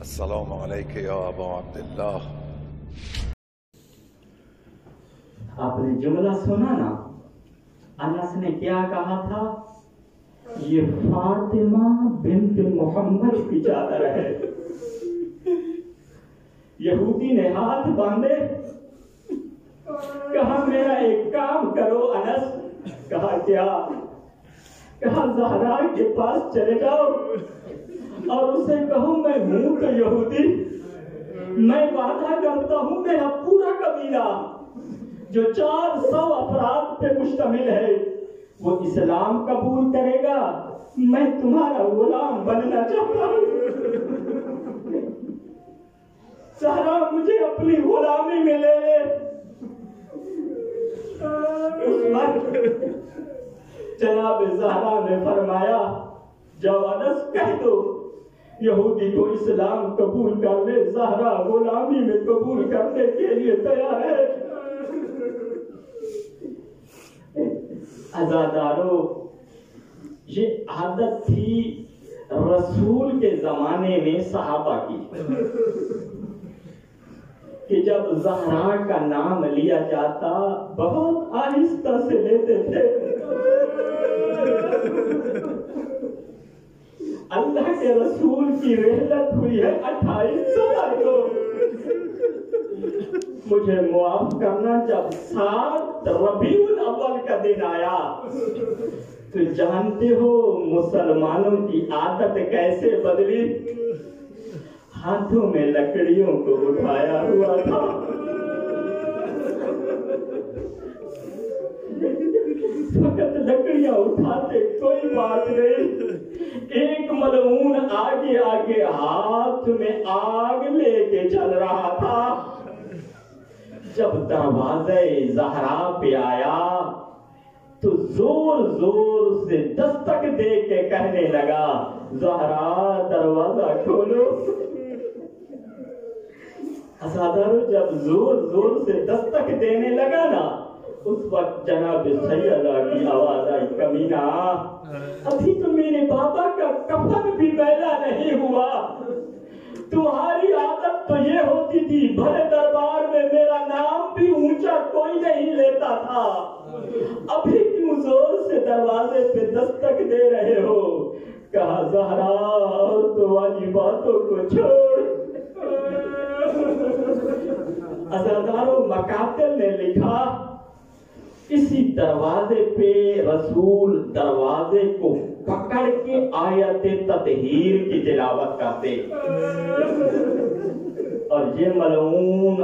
السلام علیکم یا ابا عبداللہ. آپ نے جملہ سنا نا، انس نے کیا کہا تھا؟ یہ فاطمہ بنت محمد کی چادر ہے. یہودی نے ہاتھ باندھے، کہا میرا ایک کام کرو انس. کہا کیا؟ کہا زہرا کے پاس چلے جاؤ اور اسے کہو میں ہوں تو یہودی، میں وعدہ کرتا ہوں میرا پورا قبیلہ جو 400 افراد پہ مشتمل ہے وہ اسلام قبول کرے گا. میں تمہارا غلام بننا چاہتا ہوں. زہرا مجھے اپنی غلامی میں لے لے. اس وقت جناب زہرا نے فرمایا جاؤ انس کہہ دو یہودی کو اسلام قبول کر لے، زہرا غلامی میں قبول کرنے کے لیے تیار ہے. عزادارو، یہ عادت تھی رسول کے زمانے میں صحابہ کی کہ جب زہرا کا نام لیا جاتا بہت آہستہ سے لیتے تھے. اللہ کے رسول کی رحلت ہوئی ہے 28 سال کو. مجھے معاف کرنا، جب 7 ربیع الاول کا دن آیا تو جانتے ہو مسلمانوں کی عادت کیسے بدلی؟ ہاتھوں میں لکڑیوں کو اٹھایا ہوا تھا. فقط لکڑیاں اٹھاتے کوئی بات نہیں. ایک ملعون آگے آگے ہاتھ میں آگ لے کے چل رہا تھا. جب دروازے زہرا پہ آیا تو زور زور سے دستک دے کے کہنے لگا زہرا دروازہ کھولو. عزادارو، جب زور زور سے دستک دینے لگا نا اس وقت جناب سیدہ کی آواز آئی کمینہ ابھی تو میرے بابا کا کفن بھی میلا نہیں ہوا. تمہاری عادت تو یہ ہوتی تھی بھلے دربار میں میرا نام بھی اونچا کوئی نہیں لیتا تھا، ابھی کیوں زور سے دروازے پہ دستک دے رہے ہو؟ کہا زہرا عورتوں والی باتوں کو چھوڑ. عزادارو، مقاتل نے لکھا اسی دروازے پہ رسول دروازے کو پکڑ کے آیت تطہیر کی تلاوت کرتے اور یہ ملعون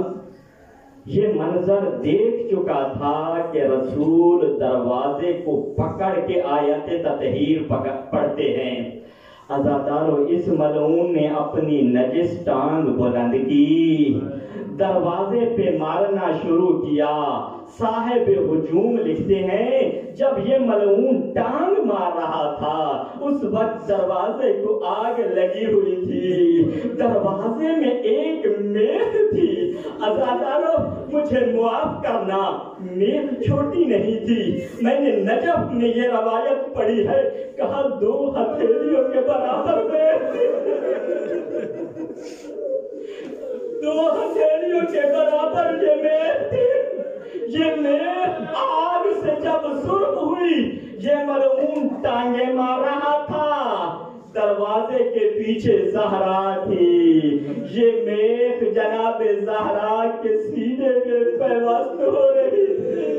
یہ منظر دیکھ چکا تھا کہ رسول دروازے کو پکڑ کے آیت تطہیر پڑھتے ہیں. عزادارو، اس ملعون نے اپنی نجس ٹانگ بلند کی، دروازے پہ مارنا شروع کیا. صاحب ہجوم لکھتے ہیں جب یہ ملعون ٹانگ مار رہا تھا اس وقت دروازے کو آگ لگی ہوئی تھی. دروازے میں ایک میخ تھی. عزادارو، مجھے معاف کرنا، میخ چھوٹی نہیں تھی. میں نے نجف میں یہ روایت پڑھی ہے، کہا 2 ہتھیلیوں کے برابر میں 2 ہتھیلیوں کے برابر یہ میخ تھی. یہ میخ آگ سے جب سرخ ہوئی یہ ملعون ٹانگیں مار رہا تھا. دروازے کے پیچھے زہرا تھی. یہ میخ جناب زہرا کے سینے میں پیوست ہو رہی تھی.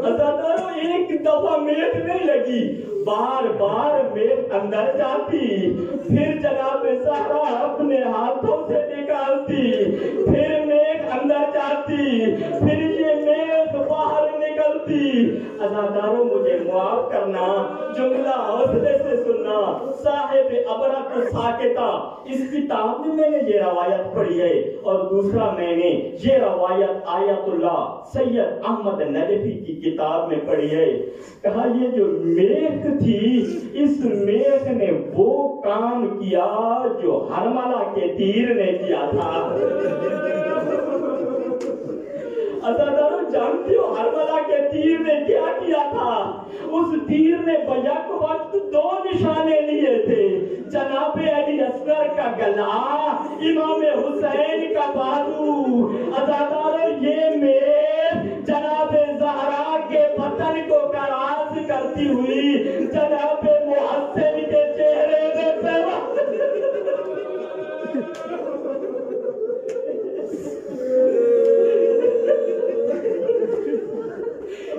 عزادارو، ایک دفعہ میخ نہیں لگی، بار بار میخ اندر جاتی، پھر جناب زہرا اپنے ہاتھوں سے نکالتی، پھر میخ اندر جاتی، پھر یہ میخ باہر نکلتی. عزادارو، مجھے معاف کرنا، جملہ حوصلے سے سننا. صاحب عبرت ساکتہ اس کتاب میں میں نے یہ روایت پڑھی ہے اور دوسرا میں نے یہ روایت آیت اللہ سید احمد نجفی کی کتاب میں پڑھی ہے. کہا یہ جو میخ تھی اس میخ نے وہ کام کیا جو حرملہ کے تیر نے کیا تھا. عزادارو، جانتے ہو حرملہ کے تیر نے کیا کیا تھا؟ اس تیر نے بیک وقت 2 نشانے لیے تھے. جناب علی اصغر کا گلا، امام حسین کا بازو، عزادارو یہ میز جناب زہرا کے بطن کو گراز کرتی ہوئی جناب محسن کے چہرے میں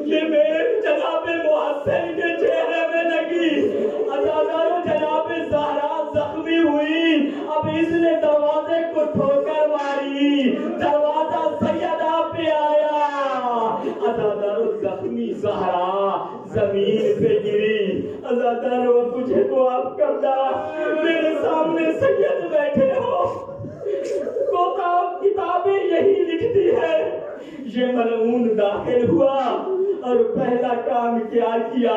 یہ میز جناب محسن کے چہرے میں لگی، عزادارو جناب زہرا زخمی ہوئی، اب اس نے دروازے کو ٹھوکر ماری، دروازہ سیدہ پہ آیا، عزادارو زخمی زہرا زمین پہ گری، عزادارو مجھے تو آپ کرنا، میرے سامنے سید بیٹھے ہو، کتابیں یہی لکھتی ہے، یہ ملعون داخل ہوا اور پہلا کام کیا،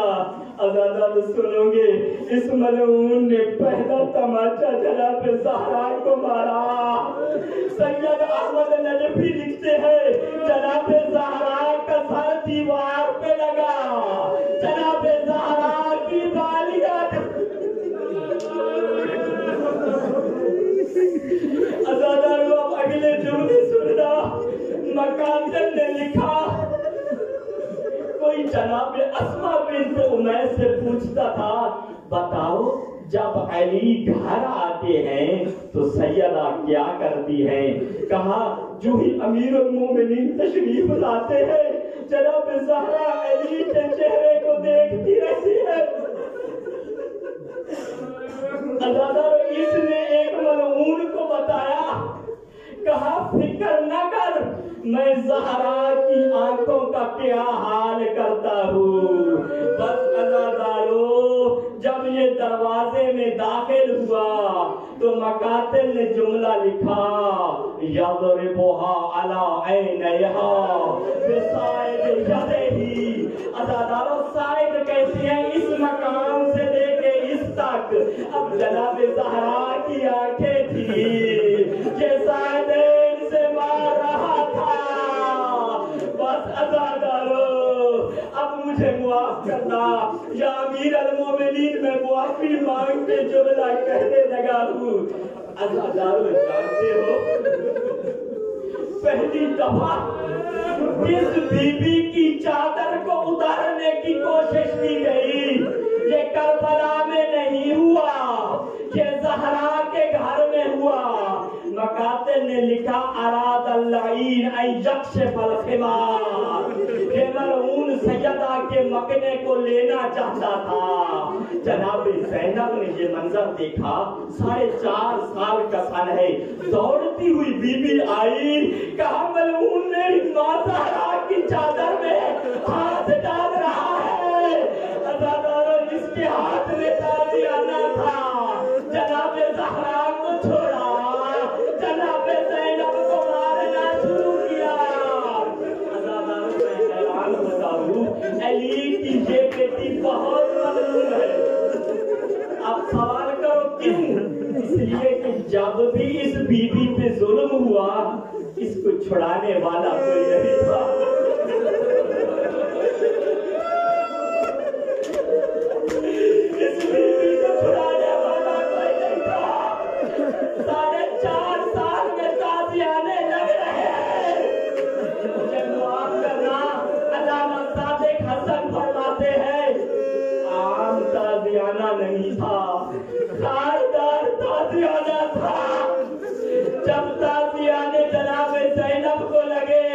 عزادارو سنو گے، اس ملعون نے پہلا تماچا جناب زہرا کو مارا۔ سید احمد نجفی لکھتے ہیں جناب زہرا کا سر دیوار پہ لگا، جناب زہرا کی بالیاں عزادارو اب اگلے جملے سننا، مقاتل نے لکھا، کوئی جناب اسماء بنت امیس سے پوچھتا تھا، بتاؤ جب علی گھر آتے ہیں تو سیدہ کیا کرتی ہیں؟ کہا جو ہی امیر المومنین تشریف لاتے ہیں جناب زہرا علی کے چہرے کو دیکھتی رہتی ہے۔ عزادارو اس نے ایک ملعون کو بتایا، کہا فکر نہ کر، میں زہرا کی آنکھوں کا کیا حال کرتا ہوں۔ بس عزادارو جب یہ دروازے میں داخل ہوا تو مقاتل نے جملہ لکھا، یضربها علی عینیہا بسائد یدہی۔ عزادارو سائد کہتے ہیں اس مقام سے لے کے اس تک، اب جناب زہرا کی آنکھیں تھی، یہ سائدین سے مار رہا تھا۔ بس عزادارو اب مجھے معاف کرنا، یا امیر المومنین میں معافی مانگ کے جملہ کہنے لگا ہوں۔ عزادارو جانتے ہو پہلی دفعہ جس بی بی کی چادر کو اتارنے کی کوشش کی گئی یہ کربلا میں نہیں ہوا، یہ زہرا کے گھر میں ہوا۔ مقاتل نے لکھا اراد اللعین ان یکشف الخمار، کہ ملعون سیدہ کے مکنے کو لینا چاہتا تھا۔ جناب زینب نے یہ منظر دیکھا، 4.5 سال کا سن ہے، دوڑتی ہوئی بی بی آئی، کہا ملعون میری ماں زہرا کی چادر میں ہاتھ ڈال رہا ہے۔ عزادارو جس کے ہاتھ میں تازیانہ تھا جناب زہرا کو چھوڑا، جناب زینب کو مارنا شروع کیا۔ عزادارو میں حیران ہوتا ہوں، علی کی یہ بیٹی بہت مظلوم ہے۔ اب سوال کرو کیوں؟ اس لیے کہ جب بھی اس بی بی پہ ظلم ہوا اس کو چھڑانے والا کوئی نہیں تھا۔ اس بی بی کو چھڑانے والا کوئی نہیں تھا۔ 4.5 سال میں تازیانے لگ رہے ہیں۔ مجھے معاف کرنا، علامہ صادق حسن فرماتے ہیں عام تازیانہ نہیں تھا، خاردار تازیانہ تھا۔ جب تازیانے جناب زینب کو لگے،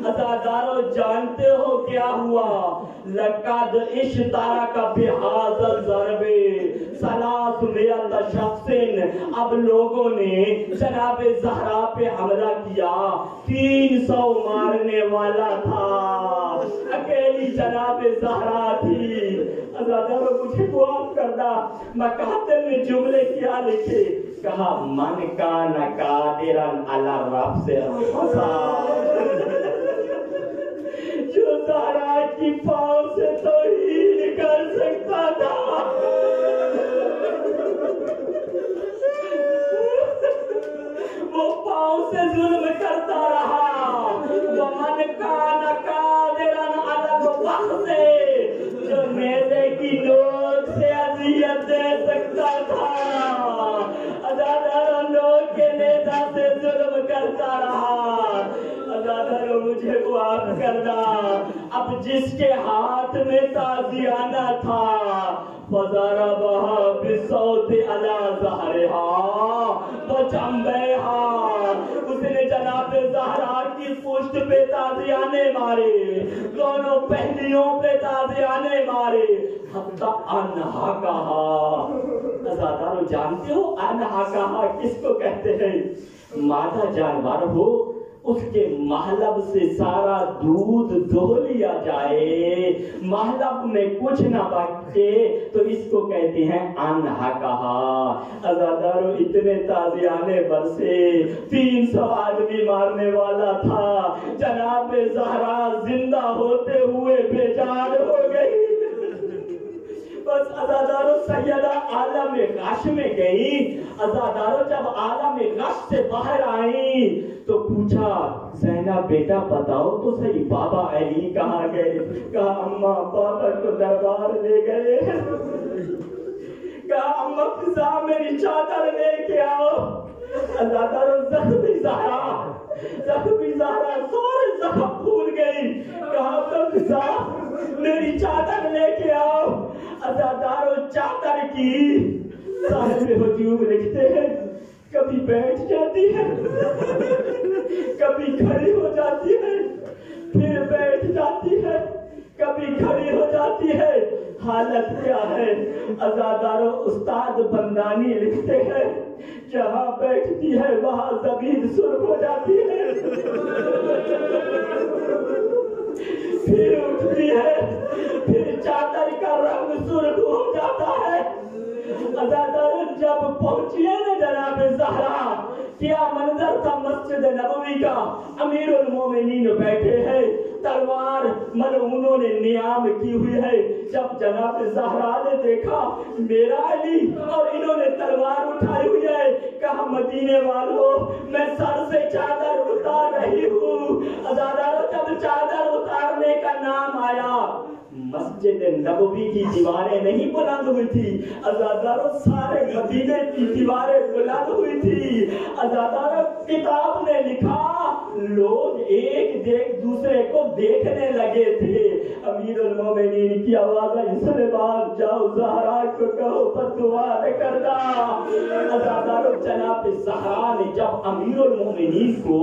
عزادارو جانتے ہو کیا ہوا؟ لقد اشترک بهذا الضرب 300 شخص، اب لوگوں نے جناب زہرا پہ حملہ کیا، 300 مارنے والا تھا، اکیلی جناب زہرا تھی۔ عزادارو مجھے معاف کرنا، مقاتل نے جملے کیا لکھے، کہا من کان قادرا علی الرفع جو زہرا کی پاؤں سے توہین کر سکتا تھا، وہ پاؤں سے ظلم کرتا رہا۔ ومن کان قادرا علی الوقت جو میزے کی نوک سے اذیت دے سکتا تھا۔ جس کے ہاتھ میں تازیانہ تھا فضربها بالصوت على ظهرها وجنبها، اس نے جناب زہرا کی پشت پہ تازیانے مارے، دونوں پہلیوں پہ تازیانے مارے، حتی انہا کہا۔ ازادارو جانتے ہو انہا کہا کس کو کہتے ہیں؟ مادہ جانور ہو اس کے محلب سے سارا دودھ دھو لیا جائے، محلب میں کچھ نہ بچے تو اس کو کہتے ہیں انہا کہا۔ ازادارو اتنے تازیانے برسے، 300 آدمی مارنے والا تھا، جناب زہرا زندہ ہوتے ہوئے بے جان ہو گئی۔ بس ازادارو سیدہ عالم غش میں گئی۔ ازادارو جب عالم غش سے باہر آئیں تو پوچھا زینب بیٹا بتاؤ تو صحیح بابا علی کہاں گئے؟ کہا اماں بابا کو دربار لے گئے۔ کہا اماں فضا میری چادر لے کے آؤ۔ ازادارو زخمی زہرا سورے زخم پھول گئی۔ کہا تو فضا میری چادر لے کے آؤ۔ ازادارو چادر کی صاحب ہجوم لکھتے ہیں کبھی بیٹھ جاتی ہے، کبھی کھڑی ہو جاتی ہے، پھر بیٹھ جاتی ہے، کبھی کھڑی ہو جاتی ہے، حالت کیا ہے؟ ازادارو استاد بندانی لکھتے ہیں جہاں بیٹھتی ہے وہاں زمین سرخ ہو جاتی ہے، پھر اٹھتی ہے، پھر چادر کا رنگ سرخ ہو جاتا ہے۔ ازادارو جب پہنچی ہے نا جناب زہرا، کیا منظر تھا مسجد نبوی کا، امیر المومنین بیٹھے ہیں، تلوار ملعونوں نے نیام کی ہوئی ہے۔ جب جناب زہرا نے دیکھا میرا علی اور انہوں نے تلوار اٹھائی ہوئی ہے، کہا مدینے والوں میں سر سے چادر اتار رہی ہوں۔ ازادارو جب چادر اتارنے کا نام آیا، مسجد نبوی کی دیواریں نہیں بلند ہوئی تھی، ازادارو سارے مدینے کی دیواریں بلند ہوئی تھی۔ ازادارو کتاب نے لکھا لوگ ایک دوسرے کو دیکھنے لگے تھے۔ امیر المومنین کی آواز آئی سلیمان جاؤ زہرا کو کہو بددعا نہ کرنا۔ ازادارو جناب زہرا نے جب امیر المومنین کو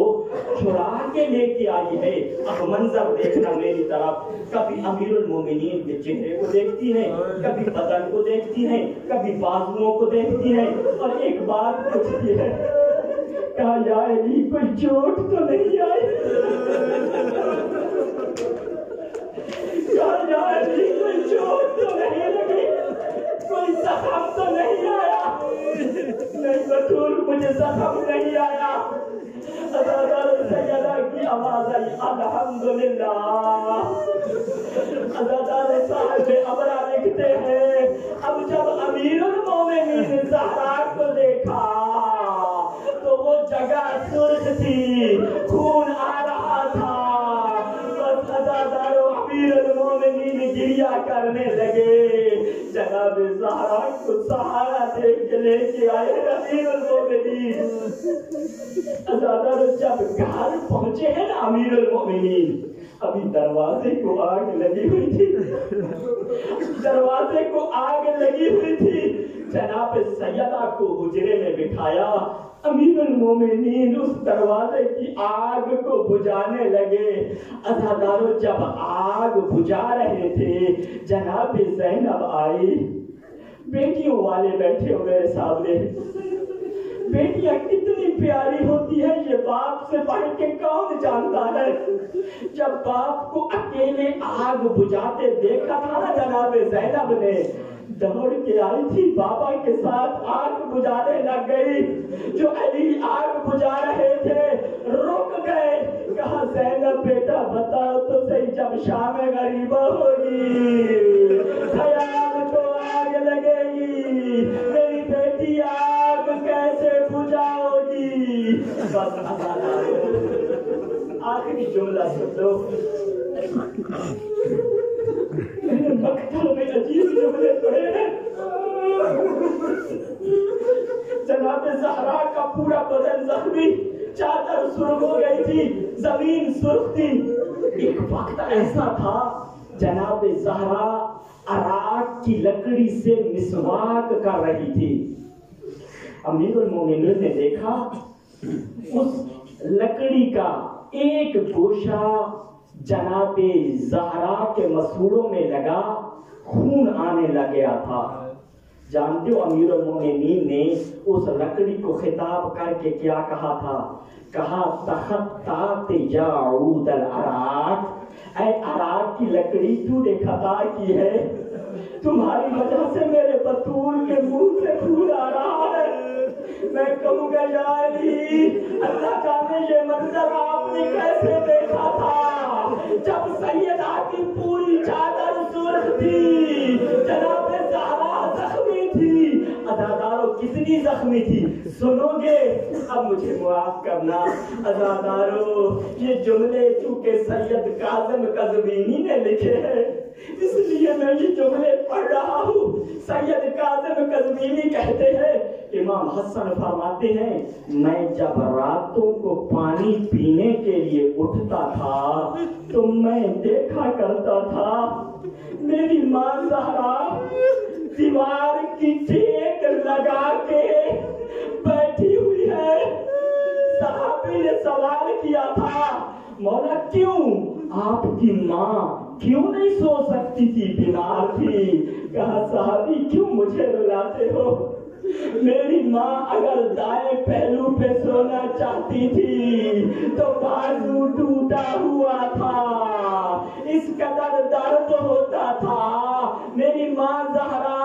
چھڑا کے لے کے آئی ہے، اب منظر دیکھنا میری طرف، کبھی امیر المومنین کے چہرے کو دیکھتی ہیں، کبھی بدن کو دیکھتی ہیں، کبھی بازوؤں کو دیکھتی ہیں، اور ایک بات پوچھتی ہے کہا یا علی کوئی چوٹ تو نہیں آئی؟ کہا یا علی کوئی چوٹ تو نہیں لگی، کوئی زخم تو نہیں آیا؟ نہیں بطول مجھے زخم نہیں آیا۔ ازادارو سیدہ کی آواز آئی الحمدللہ۔ ازادارو صاحب ابرا لکھتے ہیں اب جب امیر المومنین زہرا کو دیکھا تو وہ جگہ سرخ تھی، خون آ رہا تھا، بس ازادارو امیر المومنین گریہ کرنے لگے۔ جناب زہرا کو سہارا دے کے لے کے آئے امیر المومنین۔ ازادارو جب گھر پہنچے ہیں نا امیر المومنین، ابھی دروازے کو آگ لگی ہوئی تھی، دروازے کو آگ لگی ہوئی تھی۔ جناب سیدہ کو حجرے میں بٹھایا، امیر المومنین اس دروازے کی آگ کو بجھانے لگے۔ ازادارو جب آگ بجھا رہے تھے جناب زینب آئی، بیٹیوں والے بیٹھے ہوئے میرے سامنے۔ بیٹیاں کتنی پیاری ہوتی ہے یہ باپ سے بڑھ کے کون جانتا ہے؟ جب باپ کو اکیلے آگ بجھاتے دیکھا تھا نا جناب زینب نے، دوڑ کے آئی تھی بابا کے ساتھ آگ بجھانے لگ گئی۔ جو علی آگ بجھا رہے تھے رک گئے، کہا زینب بیٹا بتاؤ تو صحیح جب شام غریبہ ہوگی خیال تو آگ لگے گی، میری بیٹی آگ کیسے بجھاؤ گی؟ بس آخری جملہ سن لو، میں نے مقتل میں عجیب جملے پڑھے ہیں۔ جناب زہرا کا پورا بدن زخمی، چادر سرخ ہو گئی تھی، زمین سرخ تھی، ایک وقت ایسا تھا جناب زہرا اراک کی لکڑی سے مسواک کر رہی تھی. امیر المومنین نے دیکھا اس لکڑی کا ایک گوشہ جناب زہرا کے مسوڑوں میں لگا, خون آنے لگا تھا. جانتے ہو امیر المومنین نے اس لکڑی کو خطاب کر کے کیا کہا تھا؟ کہا تخطات یا عود الاراک, اے اراک کی لکڑی تو نے خطا کی ہے, تمہاری وجہ سے میرے بطول کے منہ سے خون آ رہا ہے. میں کہوں گا یا علی, اللہ جانے یہ منظر آپ نے کیسے دیکھا تھا جب سیدہ کی پوری چادر سرخ تھی, جناب زہرا زخمی تھی. عزادارو کتنی زخمی تھی سنو گے؟ اب مجھے معاف کرنا عزادارو, یہ جملے چونکہ سید کاظم قزوینی نے لکھے ہیں اس لیے میں یہ جملے پڑھ رہا ہوں. سید کاظم قزوینی کہتے ہیں, امام حسن فرماتے ہیں, میں جب راتوں کو پانی پینے کے لیے اٹھتا تھا تو میں دیکھا کرتا تھا میری ماں زہرا دیوار کی ٹیک لگا کے بیٹھی ہوئی ہے. صحابی نے سوال کیا تھا, مولا کیوں آپ کی ماں کیوں نہیں سو سکتی تھی, بیمار تھی؟ کہا صحابی کیوں مجھے رلاتے ہو, میری ماں اگر دائیں پہلو پہ سونا چاہتی تھی تو بازو ٹوٹا ہوا تھا, اس قدر درد ہوتا تھا. میری ماں زہرا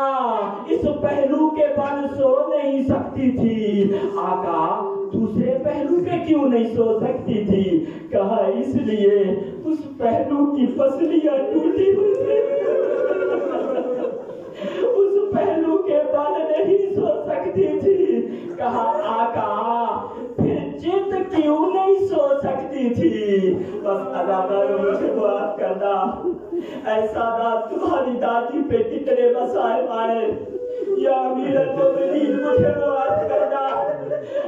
اس پہلو کے بل سو نہیں سکتی تھی. آقا دوسرے پہلو پہ کیوں نہیں سو سکتی تھی؟ کہا اس لیے اس پہلو کی پسلیاں ٹوٹی ہوئی تھی, اس پہلو کے بل نہیں سو سکتی تھی. کہا آقا پھر جد کیوں نہیں سو سکتی تھی؟ بس عزادارو مجھے معاف کرنا, ایسا داد تمہاری دادی پہ کتنے مسائب آئے, یا امیر المومنین مجھے معاف کرنا.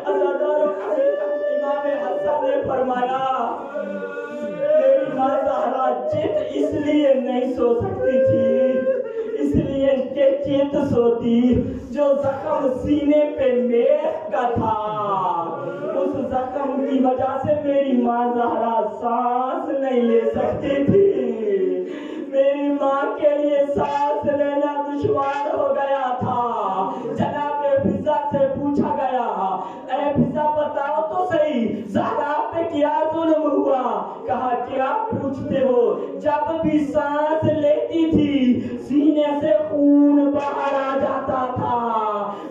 عزادارو امام حسن نے فرمایا میری ماں زہرا جد اس لیے نہیں سو سکتی تھی, اس لیے کہ چیت سوتی جو زخم سینے پہ میخ کا تھا, اس زخم کی وجہ سے میری ماں زہرا سانس نہیں لے سکتی تھی. میری ماں کے لیے سانس لینا دشوار ہو گیا تھا. جناب فضا سے پوچھا گیا, اے فضا بتاؤ تو صحیح زہرا پہ کیا ظلم ہوا؟ کہا کیا پوچھتے ہو, جب بھی سانس لیتی تھی سینے سے خون باہر آ جاتا تھا,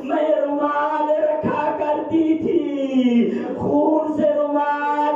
میں رومال رکھا کرتی تھی, خون سے رومال